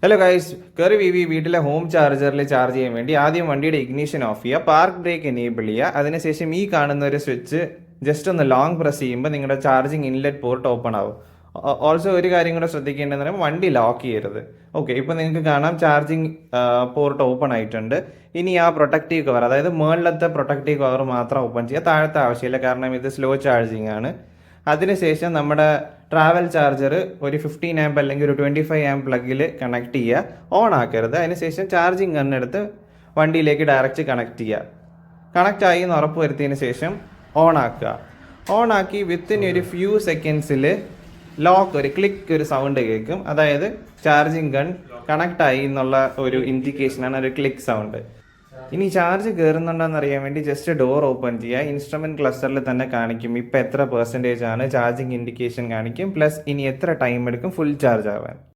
Hello guys, കയറി വീട്ടിലെ home ചാർജറിൽ charge ചെയ്യാൻ വേണ്ടി ആദ്യം വണ്ടിയുടെ ഇഗ്നിഷൻ ഓഫ് ചെയ്യുക, പാർക്ക് ബ്രേക്ക് എനേബിൾ ചെയ്യുക. അതിനുശേഷം ഈ കാണുന്ന ഒരു സ്വിച്ച് ജസ്റ്റ് ഒന്ന് ലോങ് പ്രസ് ചെയ്യുമ്പോൾ നിങ്ങളുടെ ചാർജിങ് ഇൻലെറ്റ് പോർട്ട് ഓപ്പൺ ആവും. ഓൾസോ ഒരു കാര്യം കൂടെ ശ്രദ്ധിക്കേണ്ടതെന്ന് പറയുമ്പോൾ വണ്ടി ലോക്ക് ചെയ്യരുത്. ഓക്കെ, ഇപ്പോൾ നിങ്ങൾക്ക് കാണാം ചാർജിങ് പോർട്ട് ഓപ്പൺ ആയിട്ടുണ്ട്. ഇനി ആ പ്രൊട്ടക്റ്റീവ് കവർ, അതായത് മുകളിലത്തെ പ്രൊട്ടക്റ്റീവ് കവർ മാത്രം ഓപ്പൺ ചെയ്യുക, താഴത്തെ ആവശ്യമില്ല, കാരണം ഇത് സ്ലോ ചാർജിങ് ആണ്. അതിനുശേഷം നമ്മുടെ ട്രാവൽ ചാർജർ ഒരു 15 ആംപ് അല്ലെങ്കിൽ ഒരു 25 ആംപ് പ്ലഗിൽ കണക്ട് ചെയ്യുക, ഓൺ ആക്കരുത്. അതിനുശേഷം ചാർജിങ് ഗണ്ണെടുത്ത് വണ്ടിയിലേക്ക് ഡയറക്റ്റ് കണക്ട് ചെയ്യുക. കണക്റ്റ് ആയി എന്ന് ഉറപ്പ് വരുത്തിയതിന് ശേഷം ഓൺ ആക്കുക. ഓൺ ആക്കി വിത്തിൻ ഒരു ഫ്യൂ സെക്കൻഡ്സിൽ ലോക്ക് ഒരു സൗണ്ട് കേൾക്കും. അതായത് ചാർജിങ് ഗൺ കണക്ട് ആയി എന്നുള്ള ഒരു ഇൻഡിക്കേഷനാണ് ഒരു ക്ലിക്ക് സൗണ്ട്. ഇനി ചാർജ് കയറുന്നുണ്ടോയെന്ന് അറിയാൻ വേണ്ടി ജസ്റ്റ് ഡോർ ഓപ്പൺ ചെയ്യുക. ഇൻസ്ട്രുമെൻറ്റ് ക്ലസ്റ്ററിൽ തന്നെ കാണിക്കും ഇപ്പോൾ എത്ര പെർസെൻറ്റേജ് ആണ് ചാർജിങ് ഇൻഡിക്കേഷൻ കാണിക്കും, പ്ലസ് ഇനി എത്ര ടൈം എടുക്കും ഫുൾ ചാർജ് ആവാൻ.